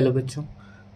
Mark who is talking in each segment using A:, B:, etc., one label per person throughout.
A: Hello बच्चों।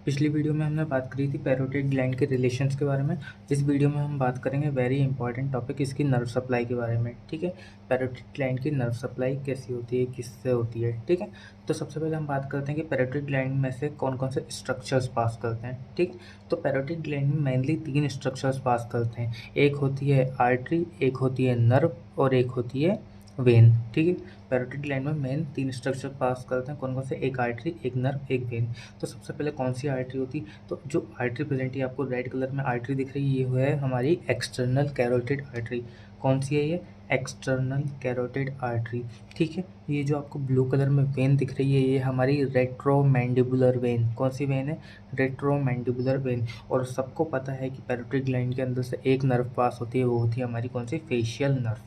A: पिछली video में हमने बात करी थी पैरोटिड ग्लैंड के रिलेशंस के बारे में। इस वीडियो में हम बात करेंगे वेरी इंपॉर्टेंट टॉपिक इसकी नर्व सप्लाई के बारे में। ठीक है, पैरोटिड ग्लैंड की नर्व सप्लाई कैसी होती है, किससे होती है। ठीक है, तो सबसे पहले हम बात करते हैं कि पैरोटिड ग्लैंड में से कौन कौन से स्ट्रक्चर्स पास करते हैं। ठीक है, तो पैरोटिड ग्लैंड में मेनली 3 स्ट्रक्चर्स पास करते हैं। एक होती है आर्टरी, एक होती है नर्व और एक होती है वेन। ठीक है, पैरोटिड ग्लैंड में मेन 3 स्ट्रक्चर पास करते हैं। कौन कौन से? एक आर्टरी, एक नर्व, एक वेन। तो सबसे पहले कौन सी आर्टरी होती है? तो जो आर्टरी प्रेजेंट है, आपको रेड कलर में आर्टरी दिख रही है, ये है हमारी एक्सटर्नल कैरोटिड आर्टरी। कौन सी है ये? External carotid artery. ठीक है, ये जो आपको ब्लू कलर में वेन दिख रही है, ये हमारी रेट्रोमैंडिबुलर वेन। कौन सी वेन है? रेट्रोमैंडिबुलर वेन। और सबको पता है कि पैरोटिड ग्लैंड के अंदर से एक नर्व पास होती है, वो होती है हमारी कौन सी? Facial nerve.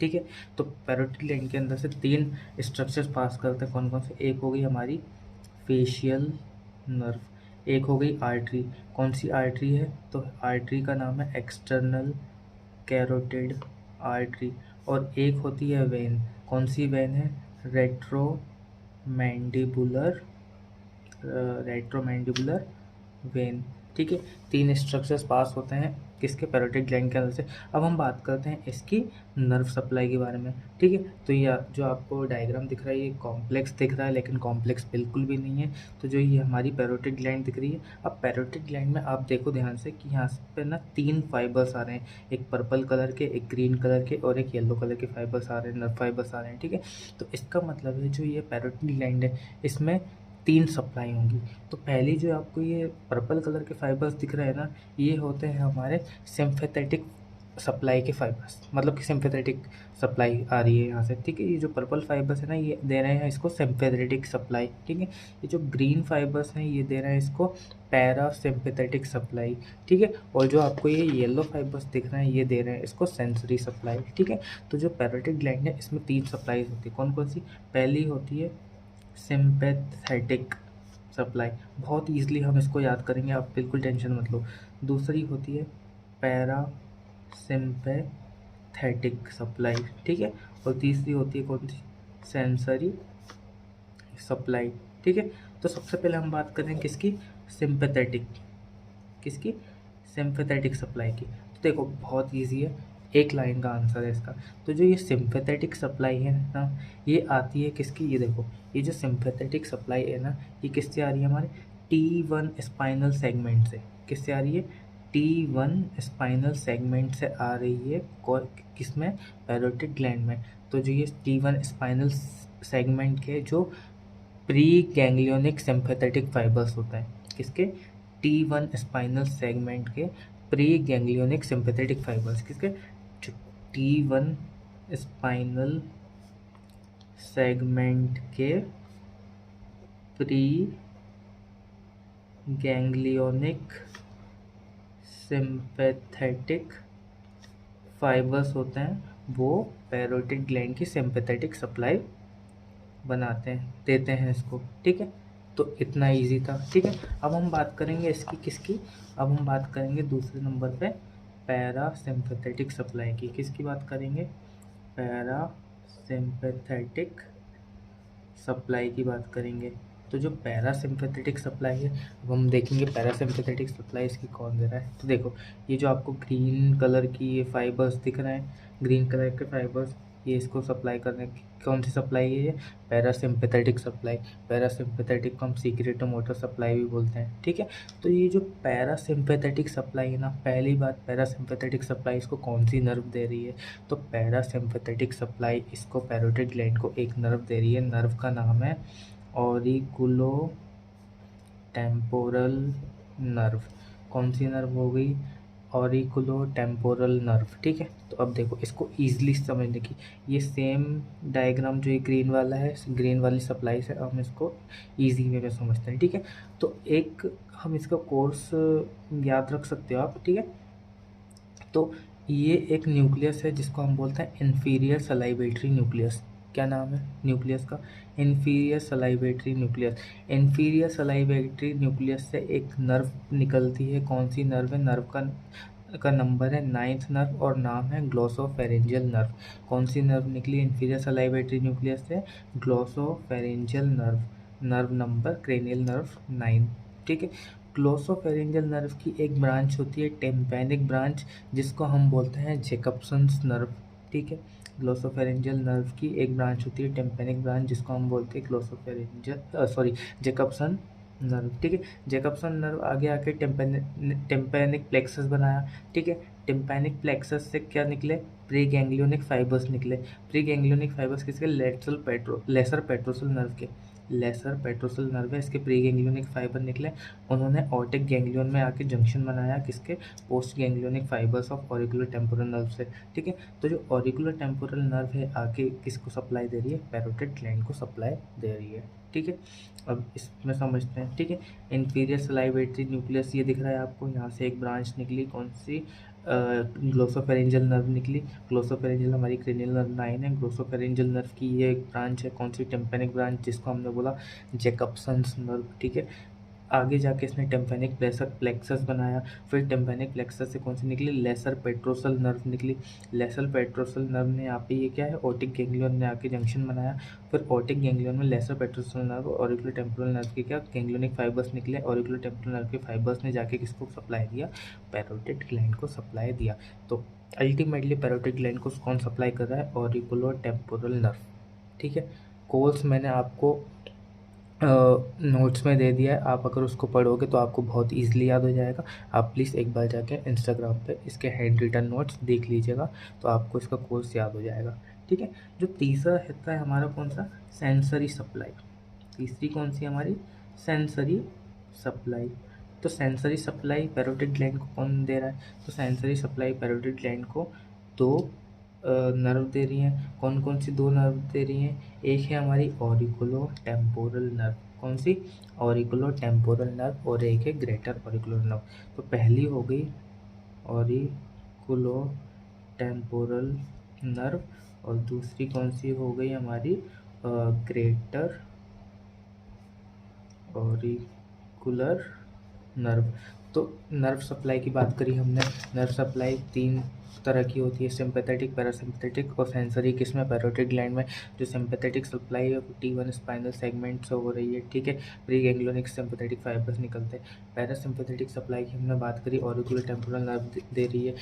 A: ठीक है, तो पैरोटिड ग्लैंड के अंदर से 3 स्ट्रक्चर्स पास करते हैं। कौन कौन से? एक हो गई हमारी फेशियल नर्व, एक हो गई आर्टरी। कौन सी आर्टरी है? तो आर्टरी का नाम है एक्सटर्नल कैरोटिड आर्टरी। और एक होती है वेन। कौन सी वेन है? रेट्रोमैंडिबुलर वेन। ठीक है, 3 स्ट्रक्चर्स पास होते हैं किसके? पैरोटिड ग्लैंड के अंदर से। अब हम बात करते हैं इसकी नर्व सप्लाई के बारे में। ठीक है, तो ये जो आपको डायग्राम दिख रहा है, ये कॉम्प्लेक्स दिख रहा है, लेकिन कॉम्प्लेक्स बिल्कुल भी नहीं है। तो जो ये हमारी पैरोटिड ग्लैंड दिख रही है, अब पैरोटिड ग्लैंड में आप देखो ध्यान से कि यहाँ पे ना 3 फाइबर्स आ रहे हैं। एक पर्पल कलर के, एक ग्रीन कलर के और एक येलो कलर के फाइबर्स आ रहे हैं, नर्व फाइबर्स आ रहे हैं। ठीक है, तो इसका मतलब है जो ये पैरोटिड ग्लैंड है, इसमें 3 सप्लाई होंगी। तो पहली जो आपको ये पर्पल कलर के फाइबर्स दिख रहे हैं ना, ये होते हैं हमारे सिम्फेथेटिक सप्लाई के फाइबर्स, मतलब कि सिम्फेथेटिक सप्लाई आ रही है यहाँ से। ठीक है, ये जो पर्पल फाइबर्स है ना, ये दे रहे हैं इसको सिम्फेथेटिक सप्लाई। ठीक है, ये जो ग्रीन फाइबर्स हैं, ये दे रहे हैं इसको पैरा सिम्फेथेटिक सप्लाई। ठीक है, और जो आपको ये येलो फाइबर्स दिख रहे हैं, ये दे रहे हैं इसको सेंसरी सप्लाई। ठीक है, तो जो पैरोटिड ग्लैंड है, इसमें 3 सप्लाई होती है। कौन कौन सी? पहली होती है सिम्पैथेटिक सप्लाई, बहुत ईजिली हम इसको याद करेंगे, आप बिल्कुल टेंशन मत लो। दूसरी होती है पैरा सिम्पैथेटिक सप्लाई। ठीक है, और तीसरी होती है कौन सी? Sensory supply. ठीक है, तो सबसे पहले हम बात करें किसकी? सिम्पैथेटिक। किसकी? सिम्पैथेटिक सप्लाई की। तो देखो बहुत ईजी है, एक लाइन का आंसर है इसका। तो जो ये सिम्पैथेटिक सप्लाई है ना, ये आती है किसकी? ये देखो, ये जो सिम्पैथेटिक सप्लाई है ना, ये किससे आ रही है? हमारे T1 स्पाइनल सेगमेंट से। किससे आ रही है? T1 स्पाइनल सेगमेंट से आ रही है। किसमें? पैरोटिड ग्लैंड में। तो जो ये T1 स्पाइनल सेगमेंट के जो प्री गैंग्लियोनिक सिम्पैथेटिक फाइबर्स होते हैं, किसके? T1 स्पाइनल सेगमेंट के प्री गैंग्लियोनिक सिम्पैथेटिक फाइबर्स। किसके? जो T1 स्पाइनल सेगमेंट के प्री गैंग्लियोनिक सिम्पैथेटिक फाइबर्स होते हैं, वो पैरोटिड ग्लैंड की सिम्पैथेटिक सप्लाई बनाते हैं, देते हैं इसको। ठीक है, तो इतना इजी था। ठीक है, अब हम बात करेंगे इसकी किसकी? अब हम बात करेंगे दूसरे नंबर पे पैरा सिम्पैथेटिक सप्लाई की। किसकी बात करेंगे? पैरा सिम्पैथेटिक सप्लाई की बात करेंगे। तो जो पैरासिम्पैथेटिक सप्लाई है, अब हम देखेंगे पैरासिम्पैथेटिक सप्लाई इसकी कौन दे रहा है। तो देखो, ये जो आपको ग्रीन कलर की ये फाइबर्स दिख रहे हैं, ग्रीन कलर के फाइबर्स, ये इसको सप्लाई करने की कौन सी सप्लाई है? ये पैरासिम्पैथेटिक सप्लाई। पैरासिम्पैथेटिक को हम सीक्रेटो मोटर सप्लाई भी बोलते हैं। ठीक है, तो ये जो पैरासिम्पैथेटिक सप्लाई है ना, पहली बात, पैरासिम्पैथेटिक सप्लाई इसको कौन सी नर्व दे रही है? तो पैरासिम्पैथेटिक सप्लाई इसको पैरोटिड ग्लैंड को एक नर्व दे रही है। नर्व का नाम है ऑरिकुलो टेम्पोरल नर्व। कौन सी नर्व हो गई? Auriculo temporal nerve. ठीक है, तो अब देखो इसको ईजिली समझने की, ये सेम डायग्राम जो ये ग्रीन वाला है, ग्रीन वाली सप्लाई से हम इसको ईजी वे में समझते हैं। ठीक है, तो एक हम इसका कोर्स याद रख सकते हो आप। ठीक है, तो ये एक न्यूक्लियस है जिसको हम बोलते हैं इन्फीरियर सलाइवेटरी न्यूक्लियस। क्या नाम है न्यूक्लियस का? Inferior salivatory nucleus. Inferior salivatory nucleus से एक नर्व निकलती है। कौन सी नर्व है? नर्व का नंबर है 9th नर्व और नाम है ग्लोसोफेरेंजियल नर्व। कौन सी नर्व निकली इन्फीरियर सलाइवेटरी न्यूक्लियस से? Glossopharyngeal nerve. Nerve number cranial nerve 9, ठीक है। ग्लोसोफेरिंजियल नर्व की एक ब्रांच होती है टिम्पैनिक ब्रांच, जिसको हम बोलते हैं जैकब्सन्स नर्व, ठीक है। ग्लोसोफेरिंजियल नर्व की एक ब्रांच होती है टिम्पैनिक ब्रांच, जिसको हम बोलते हैं जैकब्सन नर्व, ठीक है। जैकब्सन नर्व आगे आके टिम्पैनिक प्लेक्सस बनाया, ठीक है। टिम्पैनिक प्लेक्सस से क्या निकले, प्री गैंग्लियोनिक फाइबर्स निकले। प्री गैंग्लियोनिक फाइबर्स किसके, लेसर पेट्रोसल नर्व के, लेसर पेट्रोसल नर्व है, इसके प्री गैंग्लियोनिक फाइबर निकले। उन्होंने ऑर्टिक गैंग्लियन में आके जंक्शन बनाया किसके, post ganglionic fibres of auricular temporal nerve से, ठीक है। तो जो ऑरिकुलर टेम्पोरल नर्व है आगे किसको सप्लाई दे रही है, पैरोटिड ग्लैंड को सप्लाई दे रही है, ठीक है। अब इसमें समझते हैं, ठीक है। इंफीरियर सलाइवेटरी न्यूक्लियस ये दिख रहा है आपको, यहाँ से एक ब्रांच निकली, कौन सी, ग्लोसोफेरिंजियल नर्व निकली। ग्लोसोफेरिंजियल हमारी क्रेनियल नर्व 9 है, ग्लोसोफेरिंजियल नर्व की ये एक ब्रांच है, कौन सी, टिम्पैनिक ब्रांच, जिसको हमने बोला जैकब्सन्स नर्व, ठीक है। आगे जाके इसने टिम्पैनिक प्लेक्सस बनाया, फिर टिम्पैनिक प्लेक्सस से कौन सी निकली, लेसर पेट्रोसल नर्व निकली। लेसर पेट्रोसल नर्व ने यहाँ पे ये क्या है, ऑर्टिक गैंग्लियन ने आके जंक्शन बनाया, फिर ऑर्टिक गैंग्लियन में लेसर पेट्रोसल नर्व और ऑरिकुलर टेम्पोरल नर्व के क्या गैंग्लियोनिक फाइबर्स निकले। ऑरिकुलर टेम्पोरल नर्व के फाइबर्स ने जाके किसको सप्लाई दिया, पैरोटिड ग्लैंड को सप्लाई दिया। तो अल्टीमेटली पैरोटिड ग्लैंड को कौन सप्लाई कर रहा है, ऑरिकुलर टेम्पोरल नर्व, ठीक है। कोर्स मैंने आपको नोट्स में दे दिया है, आप अगर उसको पढ़ोगे तो आपको बहुत ईजिली याद हो जाएगा। आप प्लीज़ एक बार जाके इंस्टाग्राम पे इसके हैंड रिटन नोट्स देख लीजिएगा, तो आपको इसका कोर्स याद हो जाएगा, ठीक है। जो तीसरा हिस्सा है हमारा कौन सा, सेंसरी सप्लाई। तीसरी कौन सी हमारी, सेंसरी सप्लाई। तो सेंसरी सप्लाई पैरोटिड ग्लैंड को कौन दे रहा है, तो सेंसरी सप्लाई पैरोटिड ग्लैंड को दो नर्व दे रही हैं। कौन कौन सी दो नर्व दे रही हैं, एक है हमारी ऑरिकुलो टेम्पोरल नर्व, कौन सी, ऑरिकुलो टेम्पोरल नर्व, और एक है ग्रेटर ऑरिकुलर नर्व। तो पहली हो गई ऑरिकुलो टेम्पोरल नर्व, और दूसरी कौन सी हो गई हमारी, ग्रेटर ऑरिकुलर नर्व। तो नर्व सप्लाई की बात करी हमने, नर्व सप्लाई तीन तरह की होती है, सिंपैथेटिक, पैरासिम्पैथेटिक और सेंसरी। किसमें, पैरोटिड ग्लैंड में। जो सिंपैथेटिक सप्लाई है वो T1 स्पाइनल सेगमेंट से हो रही है, ठीक है। प्री गैंग्लियोनिक सिंपैथेटिक फाइबर्स निकलते हैं। पैरासिम्पैथेटिक सप्लाई की हमने बात करी, ऑरिकुलर टेम्पोरल नर्व दे रही है।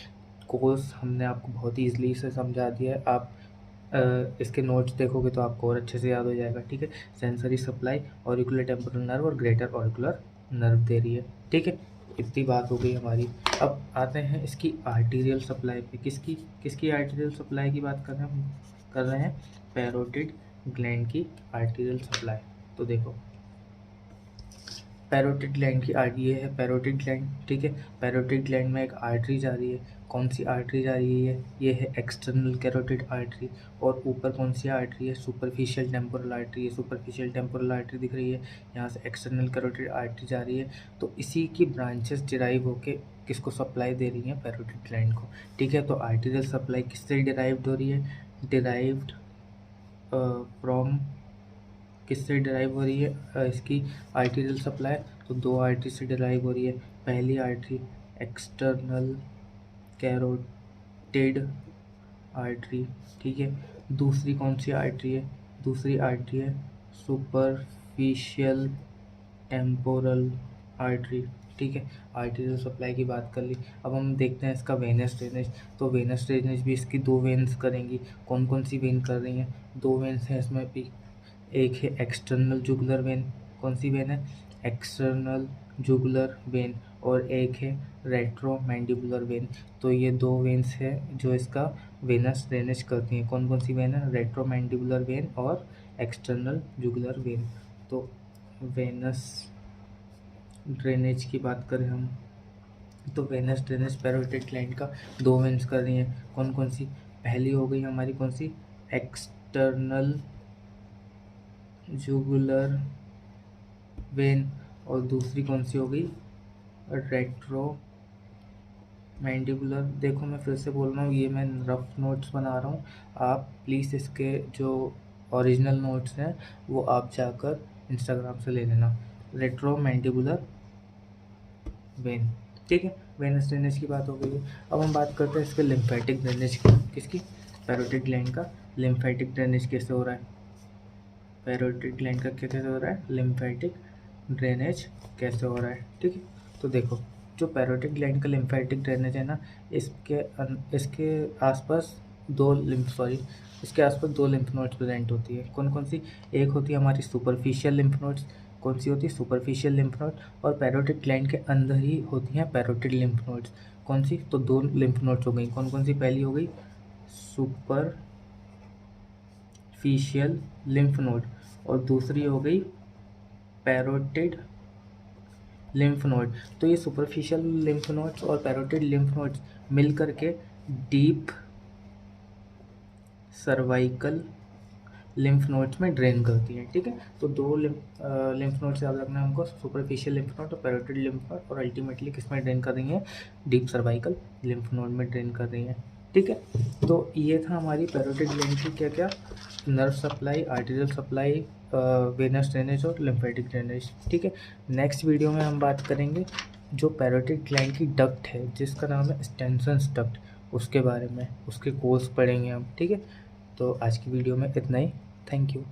A: कोर्स हमने आपको बहुत ईजिली से समझा दिया है, आप इसके नोट्स देखोगे तो आपको और अच्छे से याद हो जाएगा, ठीक है। Sensory supply auricular temporal nerve और ग्रेटर ऑरिकुलर नर्व दे रही है, ठीक है। इतनी बात हो गई हमारी। अब आते हैं इसकी आर्टीरियल सप्लाई पे। किसकी किसकी आर्टीरियल सप्लाई की बात कर रहे हैं, पैरोटिड ग्लैंड की आर्टीरियल सप्लाई। तो देखो पैरोटिड ग्लैंड की ये है पैरोटिड ग्लैंड, ठीक है। पैरोटिड ग्लैंड में एक आर्टरी जा रही है, कौन सी आर्टरी जा रही है, ये है एक्सटर्नल कैरोटिड आर्टरी। और ऊपर कौन सी आर्टरी है, सुपरफिशियल टेम्पोरल आर्टरी है, सुपरफिशियल टेम्पोरल आर्टरी दिख रही है, यहाँ से एक्सटर्नल कैरोटिड आर्टरी जा रही है। तो इसी की ब्रांचेस डिराइव होके किसको सप्लाई दे रही हैं, पैरोटिड ग्लैंड को, ठीक है। तो आर्टीरियल सप्लाई किससे डिराइव्ड हो रही है, डिराइव्ड फ्रॉम, किससे डिराइव हो रही है इसकी आर्टीरियल सप्लाई, तो दो आर्टरी से डिराइव हो रही है। पहली आर्टरी एक्सटर्नल कैरोटिड आर्टरी, ठीक है। दूसरी कौन सी आर्टरी है, दूसरी आर्टरी है सुपरफिशियल टेम्पोरल आर्टरी, ठीक है। आर्टीरियल सप्लाई की बात कर ली। अब हम देखते हैं इसका वेनस ड्रेनेज। तो वेनस ड्रेनेज भी इसकी दो वेन्स करेंगी, कौन कौन सी वेन कर रही हैं, दो वेन्स हैं इसमें भी। एक है एक्सटर्नल जुगुलर वेन, कौन सी वेन है, एक्सटर्नल जुगुलर वेन, और एक है रेट्रोमैंडिबुलर वेन। तो ये दो वेन्स है जो इसका वेनस ड्रेनेज करती हैं। कौन कौन सी वेन है, रेट्रोमैंडिबुलर वेन और एक्सटर्नल जुगुलर वेन। तो वेनस ड्रेनेज की बात करें हम, तो वेनस ड्रेनेज पैरोटिड ग्लैंड का दो वेन्स कर रही हैं, कौन कौन सी, पहली हो गई हमारी कौन सी, एक्सटर्नल जुगुलर वेन, और दूसरी कौन सी हो गई, रेट्रो मैंडिबुलर। देखो मैं फिर से बोल रहा हूँ, ये मैं रफ नोट्स बना रहा हूँ, आप प्लीज़ इसके जो ओरिजिनल नोट्स हैं वो आप जाकर इंस्टाग्राम से ले लेना। रेट्रो मैंडिबुलर वेन, ठीक है। वेनस ड्रेनेज की बात हो गई है। अब हम बात करते हैं इसके लिम्फेटिक ड्रेनेज की। किसकी, पैरोटिड ग्लैंड का लिम्फेटिक ड्रेनेज कैसे हो रहा है। पैरोटिड ग्लैंड का कैसे हो रहा है, लिम्फेटिक ड्रेनेज कैसे हो रहा है। ठीक है, तो देखो जो पैरोटिड ग्लैंड का लिम्फेटिक ड्रेनेज है ना, इसके आसपास दो लिम्फ नोड्स प्रेजेंट होती है। कौन कौन सी, एक होती है हमारी सुपरफिशियल लिम्फ नोड्स। कौन सी होती है, सुपरफिशियल लिम्फ नोड। और पैरोटिड ग्लैंड के अंदर ही होती हैं पैरोटिड लिम्फ नोड्स। कौन सी, तो दो लिम्फ नोड्स हो गई। कौन कौन सी, पहली हो गई सुपरफिशियल लिम्फ नोड और दूसरी हो गई पैरोटिड लिम्फ नोड। तो ये सुपरफिशियल लिम्फ नोड्स और पैरोटिड लिम्फ नोड्स मिल करके डीप सर्वाइकल लिम्फ नोड्स में ड्रेन करती है। ठीक है, तो दो लिम्फ नोड से याद रखना है हमको, सुपरफिशियल लिम्फ नोड और पैरोटिड लिम्फ नोड, और अल्टीमेटली किस में ड्रेन कर रही है, डीप सर्वाइकल लिम्फ नोड में ड्रेन कर रही है। ठीक है, तो ये था हमारी पैरोटिड ग्लैंड की क्या क्या, nerve supply, arterial supply, venous drainage और लिम्फेटिक ड्रेनेज। ठीक है, नेक्स्ट वीडियो में हम बात करेंगे जो पैरोटिड ग्लैंड की डक्ट है जिसका नाम है स्टेनसन्स डक्ट, उसके बारे में, उसके कोर्स पढ़ेंगे हम। ठीक है, तो आज की वीडियो में इतना ही। Thank you.